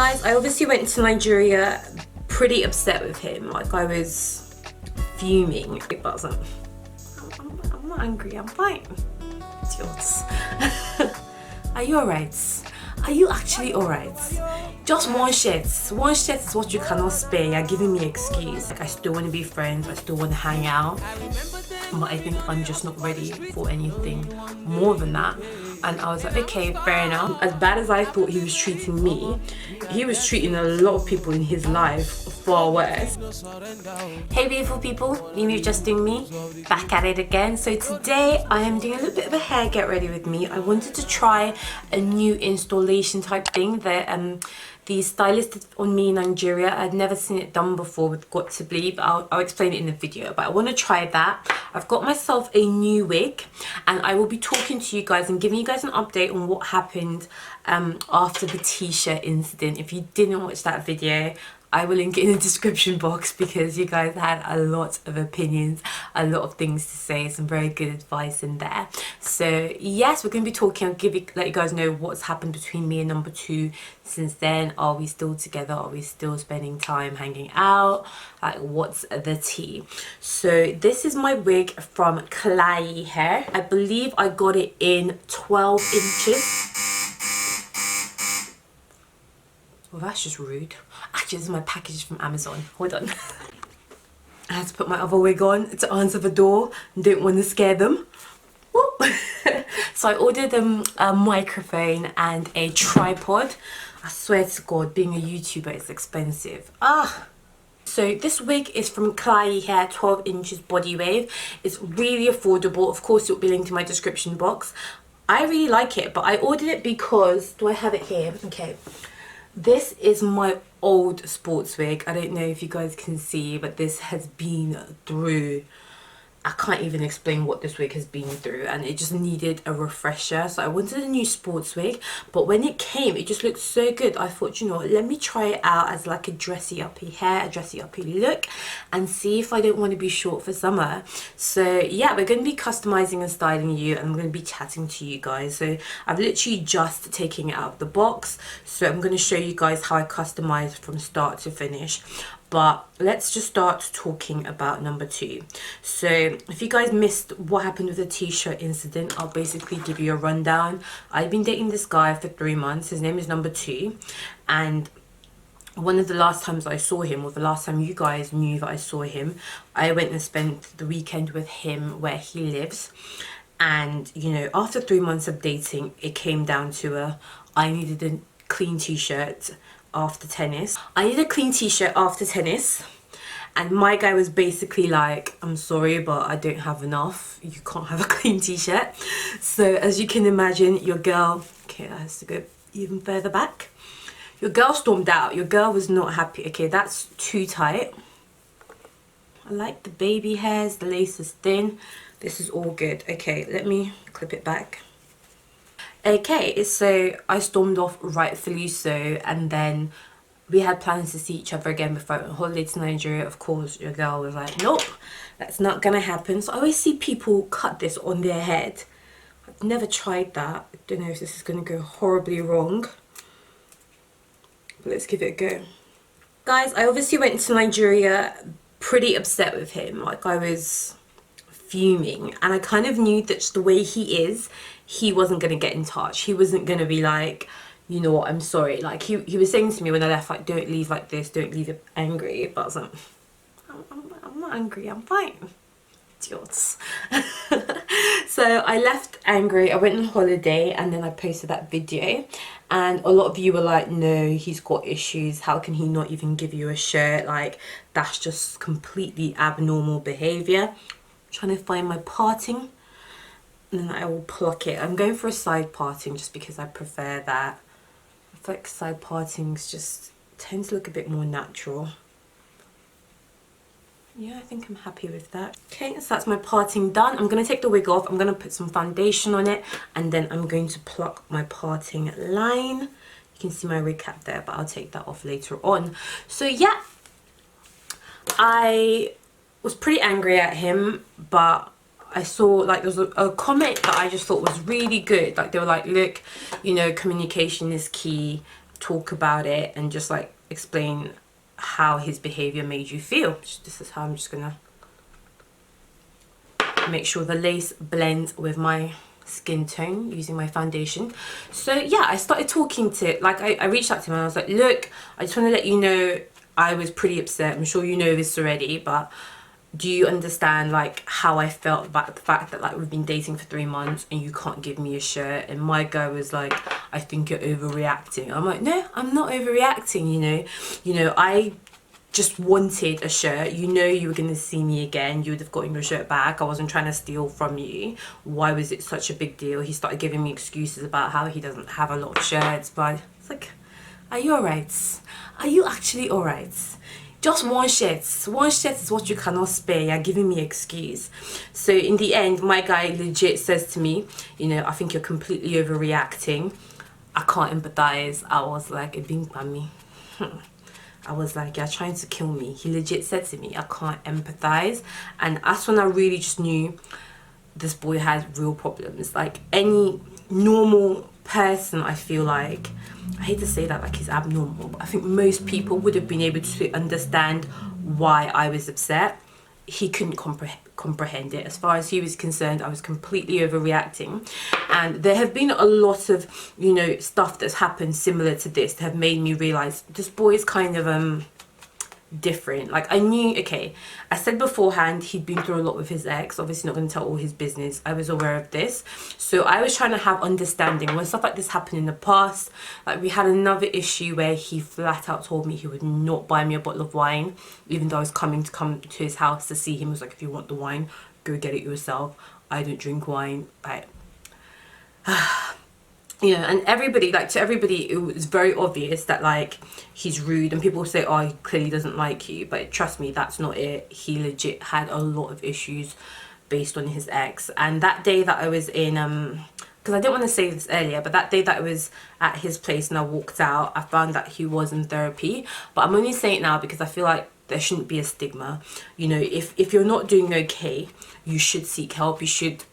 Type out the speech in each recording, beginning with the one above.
Guys, I obviously went to Nigeria pretty upset with him. Like, I was fuming. But I'm not angry, I'm fine. It's yours. Are you alright? Are you actually alright? Just one shirt. One shirt is what you cannot spare. You're giving me excuse. Like, I still want to be friends. I still want to hang out. But I think I'm just not ready for anything more than that. And I was like, okay, fair enough. As bad as I thought he was treating me, he was treating a lot of people in his life far worse. Hey beautiful people, me just doing me, back at it again. So today I am doing a little bit of a hair get ready with me. I wanted to try a new installation type thing that the stylist did on me in Nigeria. I'd never seen it done before with Got to Bleed, but I'll explain it in the video. But I want to try that. I've got myself a new wig and I will be talking to you guys and giving you guys an update on what happened after the t-shirt incident. If you didn't watch that video, I will link it in the description box because you guys had a lot of opinions, a lot of things to say, some very good advice in there. So yes, we're going to be talking. I'll let you guys know what's happened between me and number 2 since then. Are we still together? Are we still spending time hanging out? Like, what's the tea? So this is my wig from Klaiyi hair. I believe I got it in 12 inches. Well, that's just rude. Actually, this is my package from Amazon. Hold on. I had to put my other wig on to answer the door. Don't want to scare them. So I ordered a microphone and a tripod. I swear to God, being a YouTuber is expensive. So this wig is from Klaiyi hair, 12 inches body wave. It's really affordable. Of course, it will be linked in my description box. I really like it, but I ordered it because, do I have it here? Okay. This is my old sports wig. I don't know if you guys can see, but this has been through, I can't even explain what this wig has been through, and it just needed a refresher. So I wanted a new sports wig, but when it came, it just looked so good. I thought, you know what, let me try it out as like a dressy uppy hair, a dressy uppy look, and see if I don't want to be short for summer. So yeah, we're going to be customizing and styling you, and I'm going to be chatting to you guys. So I've literally just taken it out of the box, so I'm going to show you guys how I customize from start to finish. But let's just start talking about number 2. So if you guys missed what happened with the t-shirt incident, I'll basically give you a rundown. I've been dating this guy for 3 months. His name is number 2. And one of the last times I saw him, or the last time you guys knew that I saw him, I went and spent the weekend with him where he lives. And, you know, after 3 months of dating, it came down to I needed a clean t-shirt after tennis. I need a clean t-shirt after tennis, and my guy was basically like, I'm sorry, but I don't have enough. You can't have a clean t-shirt. So as you can imagine, your girl, okay, that has to go even further back. Your girl stormed out. Your girl was not happy. Okay, that's too tight. I like the baby hairs, the lace is thin. This is all good. Okay, let me clip it back. Okay, so I stormed off, rightfully so, and then we had plans to see each other again before I went on holiday to Nigeria. Of course, your girl was like, nope, that's not gonna happen. So I always see people cut this on their head. I've never tried that. I don't know if this is gonna go horribly wrong, but let's give it a go. Guys, I obviously went to Nigeria pretty upset with him. Like, I was fuming, and I kind of knew that just the way he is, he wasn't going to get in touch. He wasn't going to be like, you know what, I'm sorry. Like, he was saying to me when I left, like, don't leave like this, don't leave angry. But I was like, I'm not angry, I'm fine. It's yours. So I left angry. I went on holiday, and then I posted that video, and a lot of you were like, no, he's got issues. How can he not even give you a shirt? Like, that's just completely abnormal behavior. Trying to find my parting, and then I will pluck it. I'm going for a side parting just because I prefer that. I feel like side partings just tend to look a bit more natural. Yeah, I think I'm happy with that. Okay, so that's my parting done. I'm going to take the wig off. I'm going to put some foundation on it, and then I'm going to pluck my parting line. You can see my wig cap there, but I'll take that off later on. So yeah, I was pretty angry at him, but I saw, like, there was a comment that I just thought was really good. Like, they were like, look, you know, communication is key. talk about it and just like explain how his behavior made you feel. This is how I'm just gonna make sure the lace blends with my skin tone using my foundation. So yeah, I started talking to, like, I reached out to him and I was like, look, I just want to let you know I was pretty upset. I'm sure you know this already, but do you understand like how I felt about the fact that like we've been dating for 3 months and you can't give me a shirt? And my guy was like, I think you're overreacting. I'm like, no, I'm not overreacting, you know, I just wanted a shirt. You know, you were going to see me again, you would have gotten your shirt back. I wasn't trying to steal from you. Why was it such a big deal? He started giving me excuses about how he doesn't have a lot of shirts, but it's like, are you alright? Are you actually alright? Just one shirt is what you cannot spare. You're giving me excuse. So in the end, my guy legit says to me, you know, I think you're completely overreacting. I can't empathize. I was like, it being by me. I was like, you're trying to kill me. He legit said to me, I can't empathize. And that's when I really just knew this boy has real problems. Like any normal person, I feel like, I hate to say that like he's abnormal, but I think most people would have been able to understand why I was upset. He couldn't comprehend it. As far as he was concerned, I was completely overreacting. And there have been a lot of, you know, stuff that's happened similar to this that have made me realize this boy is kind of different. Like I knew, okay, I said beforehand he'd been through a lot with his ex. Obviously not going to tell all his business. I was aware of this, so I was trying to have understanding when stuff like this happened in the past. Like we had another issue where he flat out told me he would not buy me a bottle of wine, even though I was come to his house to see him. He was like, if you want the wine, go get it yourself. I don't drink wine. You know, and everybody, like to everybody, it was very obvious that like he's rude, and people say, oh, he clearly doesn't like you, but trust me, that's not it. He legit had a lot of issues based on his ex. And that day that I was in because I didn't want to say this earlier, but that day that I was at his place and I walked out, I found that he was in therapy. But I'm only saying it now because I feel like there shouldn't be a stigma. You know, if you're not doing okay, you should seek help. You should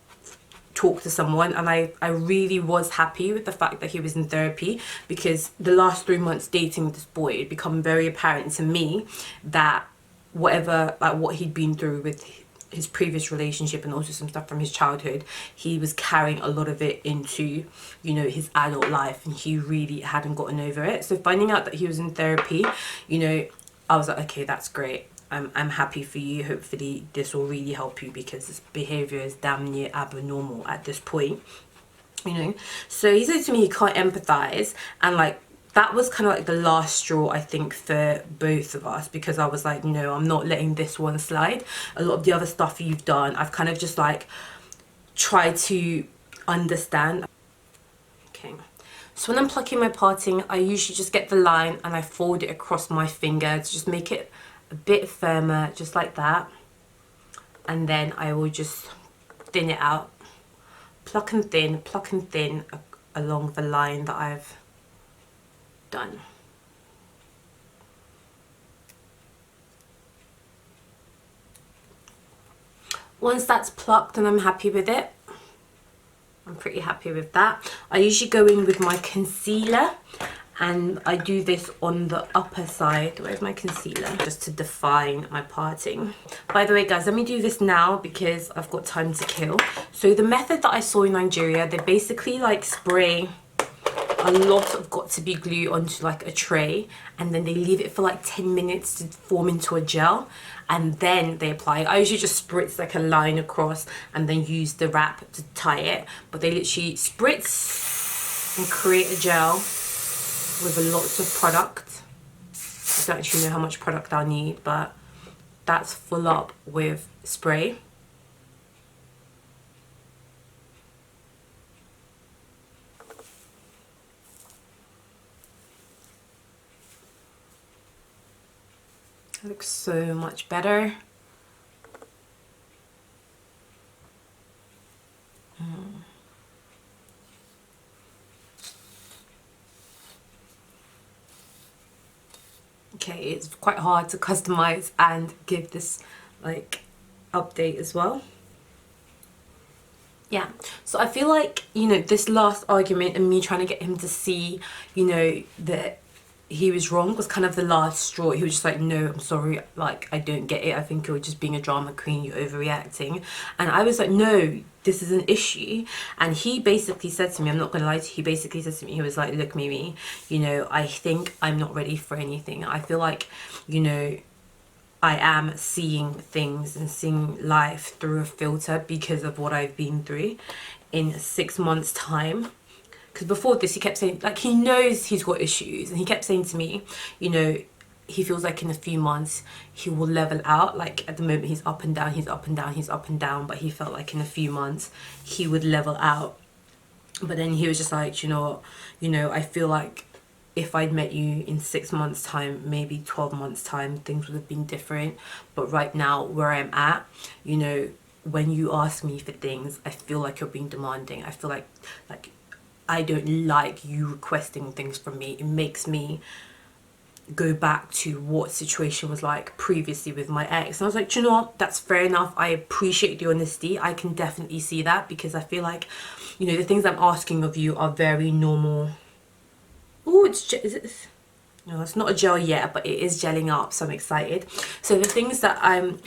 talk to someone. And I really was happy with the fact that he was in therapy, because the last 3 months dating with this boy, it become very apparent to me that whatever, like what he'd been through with his previous relationship and also some stuff from his childhood, he was carrying a lot of it into, you know, his adult life, and he really hadn't gotten over it. So finding out that he was in therapy, you know, I was like, okay, that's great. I'm happy for you. Hopefully this will really help you, because this behavior is damn near abnormal at this point, you know. So he said to me he can't empathize, and like that was kind of like the last straw, I think, for both of us, because I was like, no, I'm not letting this one slide. A lot of the other stuff you've done, I've kind of just like tried to understand. Okay, so when I'm plucking my parting, I usually just get the line and I fold it across my finger to just make it a bit firmer, just like that. And then I will just thin it out, pluck and thin along the line that I've done. Once that's plucked and I'm happy with it, I'm pretty happy with that, I usually go in with my concealer, and I do this on the upper side. Where's my concealer? Just to define my parting. By the way, guys, let me do this now because I've got time to kill. So the method that I saw in Nigeria, they basically like spray a lot of got to be glue onto like a tray, and then they leave it for like 10 minutes to form into a gel, and then they apply it. I usually just spritz like a line across and then use the wrap to tie it, but they literally spritz and create a gel with a lots of product. I don't actually know how much product I'll need, but that's full up with spray. It looks so much better. Okay, it's quite hard to customize and give this like update as well. Yeah, so I feel like, you know, this last argument and me trying to get him to see, you know, that he was wrong was kind of the last straw. He was just like, no, I'm sorry, like, I don't get it. I think you're just being a drama queen, you're overreacting. And I was like, no, this is an issue. And he basically said to me, I'm not gonna lie to you, he basically said to me, he was like, look, Mimi, you know, I think I'm not ready for anything. I feel like, you know, I am seeing things and seeing life through a filter because of what I've been through. In 6 months' time, because before this he kept saying, like, he knows he's got issues, and he kept saying to me, you know, he feels like in a few months he will level out. Like, at the moment he's up and down, he's up and down, he's up and down, but he felt like in a few months he would level out. But then he was just like, you know, I feel like if I'd met you in 6 months' time, maybe 12 months' time, things would have been different. But right now, where I'm at, you know, when you ask me for things, I feel like you're being demanding. I feel like I don't like you requesting things from me. It makes me go back to what situation was like previously with my ex. And I was like, do you know what, that's fair enough. I appreciate the honesty. I can definitely see that, because I feel like, you know, the things I'm asking of you are very normal. Oh, is it? No, it's not a gel yet, but it is gelling up, so I'm excited. So the things that I'm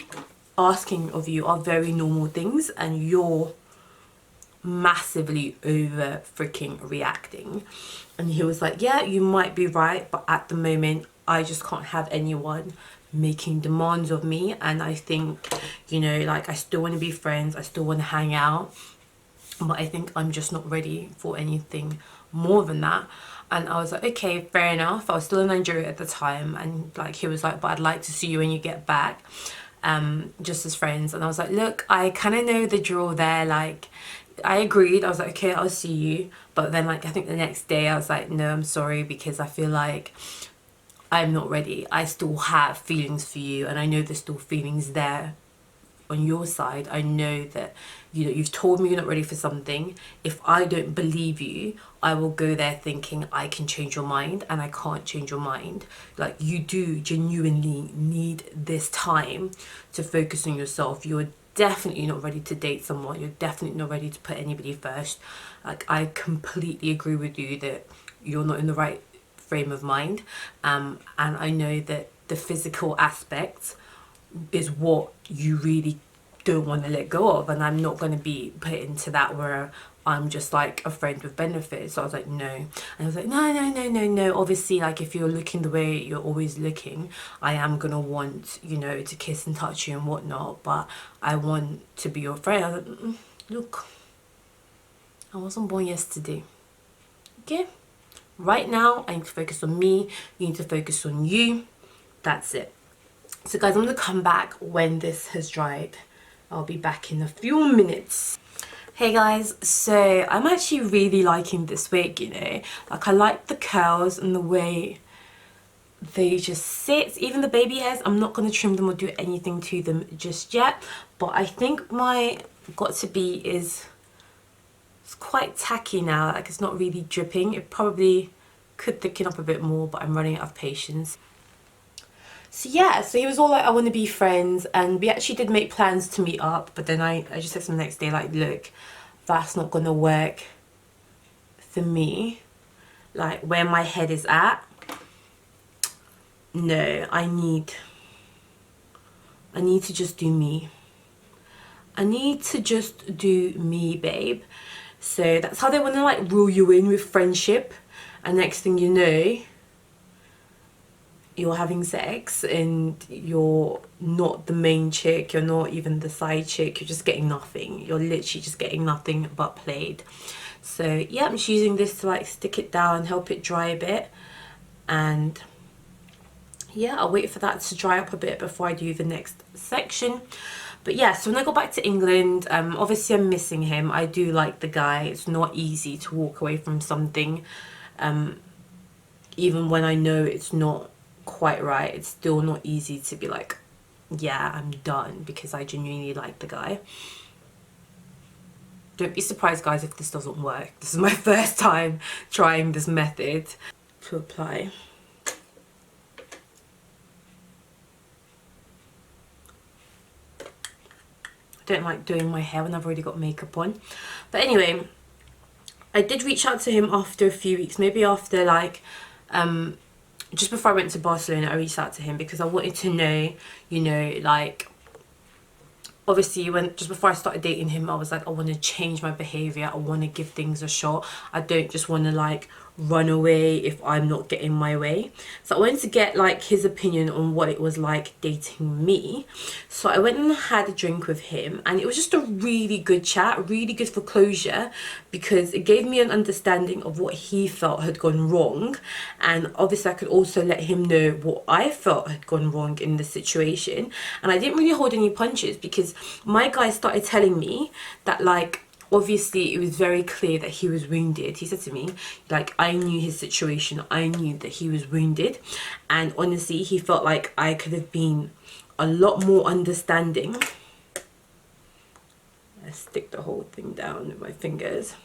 asking of you are very normal things, and you're massively over freaking reacting. And he was like, yeah, you might be right, but at the moment I just can't have anyone making demands of me. And I think, you know, like, I still want to be friends, I still want to hang out, but I think I'm just not ready for anything more than that. And I was like, okay, fair enough. I was still in Nigeria at the time, and like, he was like, but I'd like to see you when you get back, just as friends. And I was like, look, I kind of know the drill there. Like, I agreed. I was like, okay, I'll see you. But then, like, I think the next day I was like, no, I'm sorry, because I feel like I'm not ready. I still have feelings for you, and I know there's still feelings there on your side. I know that, you know, you've told me you're not ready for something. If I don't believe you, I will go there thinking I can change your mind, and I can't change your mind. Like, you do genuinely need this time to focus on yourself. You're definitely not ready to date someone. You're definitely not ready to put anybody first. Like, I completely agree with you that you're not in the right frame of mind, and I know that the physical aspects is what you really don't want to let go of, and I'm not going to be put into that where I'm just like a friend with benefits. So I was like, no. And I was like, no, obviously, like, if you're looking the way you're always looking, I am gonna want, you know, to kiss and touch you and whatnot, but I want to be your friend. I was like, look, I wasn't born yesterday, okay? Right now I need to focus on me, you need to focus on you. That's it. So guys, I'm gonna come back when this has dried. I'll be back in a few minutes. Hey guys, so I'm actually really liking this wig, you know. Like, I like the curls and the way they just sit. Even the baby hairs, I'm not going to trim them or do anything to them just yet. But I think my got to be is, it's quite tacky now. Like, it's not really dripping. It probably could thicken up a bit more, but I'm running out of patience. So yeah, so he was all like, I want to be friends, and we actually did make plans to meet up, but then I just said to him the next day, like, look, that's not gonna work for me. Like, where my head is at, no, I need to just do me. I need to just do me, babe. So that's how they want to, like, rule you in with friendship, and next thing you know, you're having sex and you're not the main chick, you're not even the side chick, you're just getting nothing. You're literally just getting nothing but played. So yeah, I'm just using this to, like, stick it down, help it dry a bit, and yeah, I'll wait for that to dry up a bit before I do the next section. But yeah, so when I go back to England, obviously I'm missing him. I do like the guy. It's not easy to walk away from something, even when I know it's not quite right. It's still not easy to be like, yeah, I'm done, because I genuinely like the guy. Don't be surprised, guys, if this doesn't work. This is my first time trying this method to apply. I don't like doing my hair when I've already got makeup on. But anyway, I did reach out to him after a few weeks, maybe after, like, just before I went to Barcelona, I reached out to him because I wanted to know, you know, like, obviously when just before I started dating him, I was like, I want to change my behavior, I want to give things a shot, I don't just want to like run away if I'm not getting my way. So I wanted to get like his opinion on what it was like dating me. So I went and had a drink with him, and it was just a really good chat, really good for closure, because it gave me an understanding of what he felt had gone wrong, and obviously I could also let him know what I felt had gone wrong in the situation. And I didn't really hold any punches, because my guy started telling me that, like, obviously it was very clear that he was wounded. He said to me, like, I knew his situation, I knew that he was wounded, and honestly he felt like I could have been a lot more understanding. I stick the whole thing down with my fingers.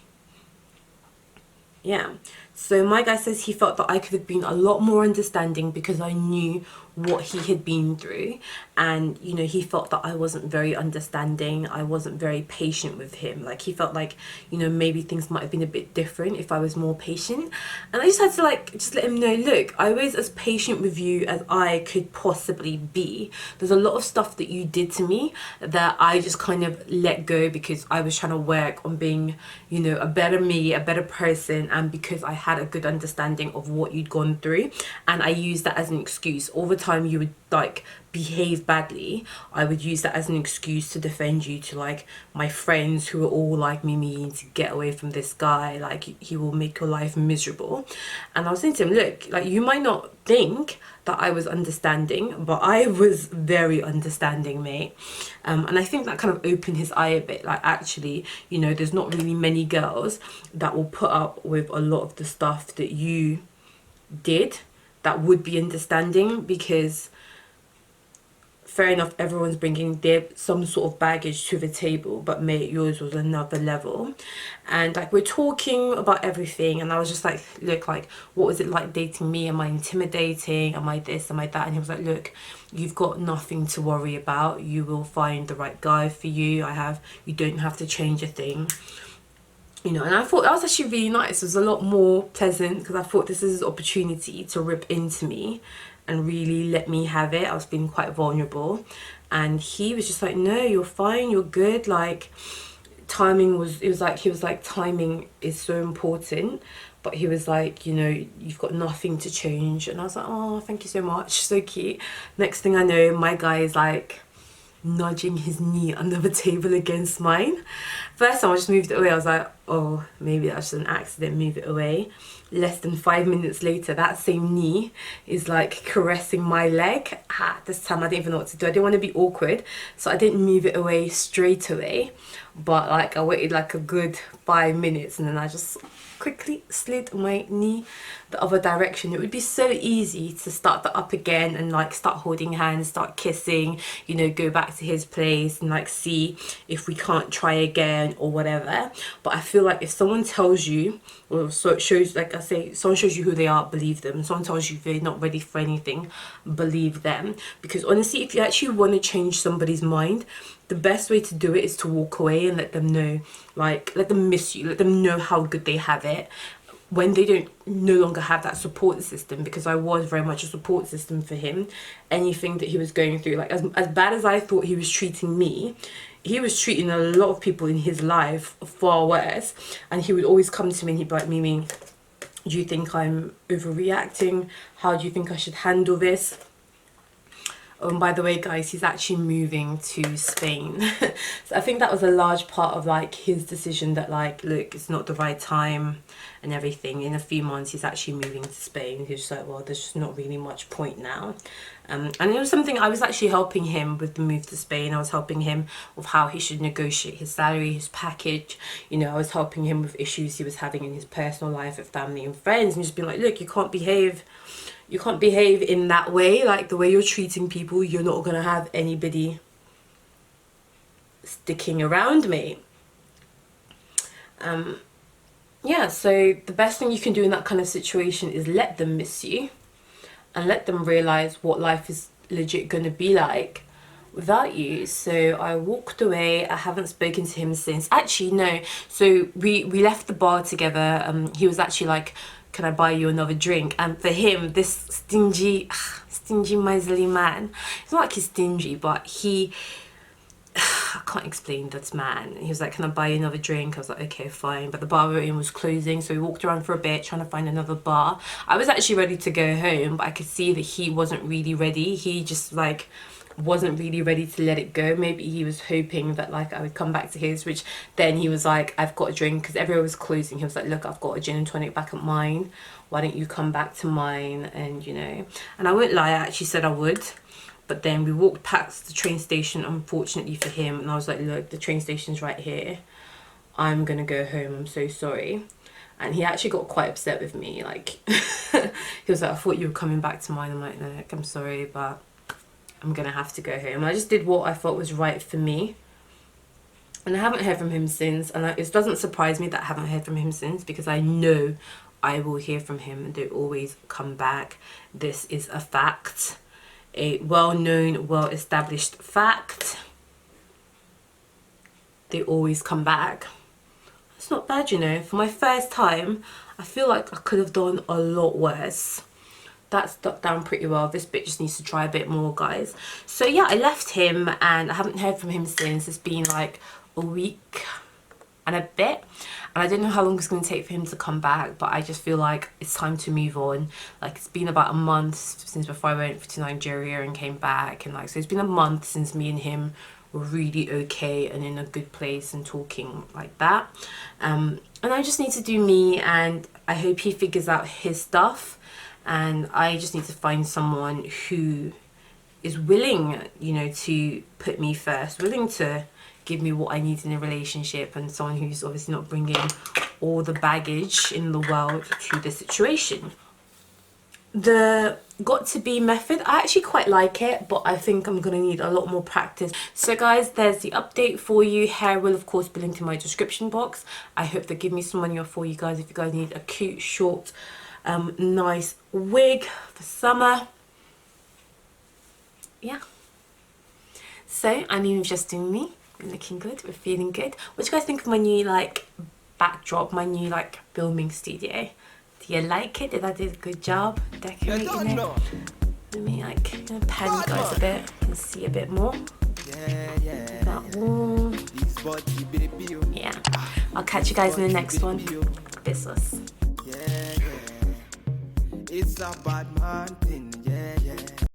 Yeah, so my guy says he felt that I could have been a lot more understanding because I knew what he had been through, and you know, he felt that I wasn't very understanding, I wasn't very patient with him. Like, he felt like, you know, maybe things might have been a bit different if I was more patient. And I just had to like just let him know, look, I was as patient with you as I could possibly be. There's a lot of stuff that you did to me that I just kind of let go because I was trying to work on being, you know, a better me, a better person, and because I had a good understanding of what you'd gone through, and I used that as an excuse. All the time you would like behave badly, I would use that as an excuse to defend you to like my friends who were all like, Mimi, you need to get away from this guy, like he will make your life miserable. And I was saying to him, look, like, you might not think that I was understanding, but I was very understanding, mate. And I think that kind of opened his eye a bit, like, actually, you know, there's not really many girls that will put up with a lot of the stuff that you did, that would be understanding, because fair enough, everyone's bringing their some sort of baggage to the table, but mate, yours was another level. And like, we're talking about everything, and I was just like, look, like, what was it like dating me? Am I intimidating? Am I this? Am I that? And he was like, look, you've got nothing to worry about, you will find the right guy for you. You don't have to change a thing. You know, and I thought that was actually really nice. It was a lot more pleasant, because I thought this is an opportunity to rip into me and really let me have it. I was being quite vulnerable, and he was just like, no, you're fine, you're good. Like, timing was, it was like, he was like, timing is so important, but he was like, you know, you've got nothing to change. And I was like, oh, thank you so much, so cute. Next thing I know, my guy is like nudging his knee under the table against mine. First time I just moved it away. I was like, oh, maybe that's just an accident, move it away. Less than 5 minutes later, that same knee is like caressing my leg. This time I didn't even know what to do. I didn't want to be awkward, so I didn't move it away straight away, but like I waited like a good 5 minutes, and then I just quickly slid my knee the other direction. It would be so easy to start that up again and like start holding hands, start kissing, you know, go back to his place and like see if we can't try again or whatever. But I feel like if someone tells you, or so it shows, like I say, someone shows you who they are, believe them. Someone tells you they're not ready for anything, believe them. Because honestly, if you actually want to change somebody's mind, the best way to do it is to walk away and let them know, like, let them miss you, let them know how good they have it when they don't no longer have that support system. Because I was very much a support system for him. Anything that he was going through, like, as bad as I thought he was treating me, he was treating a lot of people in his life far worse. And he would always come to me and he'd be like, Mimi, do you think I'm overreacting? How do you think I should handle this? By the way, guys, he's actually moving to Spain. So I think that was a large part of like his decision, that like, look, it's not the right time and everything. In a few months he's actually moving to Spain. He was just like, well, there's just not really much point now. And it was something I was actually helping him with, the move to Spain. I was helping him with how he should negotiate his salary, his package. You know, I was helping him with issues he was having in his personal life with family and friends, and just being like, look, you can't behave in that way. Like, the way you're treating people, you're not gonna have anybody sticking around me. Yeah, so the best thing you can do in that kind of situation is let them miss you and let them realize what life is legit gonna be like without you. So I walked away. I haven't spoken to him since. Actually, no, so we left the bar together. He was actually like can I buy you another drink? And for him, this stingy miserly man, it's not like he's stingy, but I can't explain this man. He was like, can I buy you another drink? I was like, okay, fine. But the bar we were in was closing, so we walked around for a bit trying to find another bar. I was actually ready to go home, but I could see that he wasn't really ready. He just like wasn't really ready to let it go. Maybe he was hoping that like I would come back to his, which then he was like, I've got a drink, because everyone was closing. He was like, look, I've got a gin and tonic back at mine, why don't you come back to mine? And you know, and I won't lie, I actually said I would. But then we walked past the train station, unfortunately for him, and I was like, look, the train station's right here, I'm gonna go home, I'm so sorry. And he actually got quite upset with me, like he was like, I thought you were coming back to mine. I'm like, no, I'm sorry, but I'm gonna have to go home. I just did what I thought was right for me, and I haven't heard from him since. And it doesn't surprise me that I haven't heard from him since, because I know I will hear from him, and they always come back. This is a fact, a well-known, well-established fact. They always come back. It's not bad, you know. For my first time, I feel like I could have done a lot worse. That's stuck down pretty well. This bit just needs to dry a bit more, guys. So yeah, I left him and I haven't heard from him since. It's been like a week and a bit, and I don't know how long it's going to take for him to come back, but I just feel like it's time to move on. Like, it's been about a month since before I went to Nigeria and came back, and like, so it's been a month since me and him were really okay and in a good place and talking like that. And I just need to do me, and I hope he figures out his stuff, and I just need to find someone who is willing, you know, to put me first, willing to give me what I need in a relationship, and someone who's obviously not bringing all the baggage in the world to the situation. The got to be method, I actually quite like it, but I think I'm gonna need a lot more practice. So guys, there's the update for you. Hair will of course be linked in my description box. I hope they give me some money off for you guys if you guys need a cute, short, nice wig for summer. Yeah, so I mean, we're just doing me. We're looking good, we're feeling good. What do you guys think of my new like backdrop, my new like filming studio? Do you like it? Did I do a good job decorating it? Let me like pan you guys a bit and see a bit more. That wall. Yeah, I'll catch you guys in the next one. Business. It's a bad man.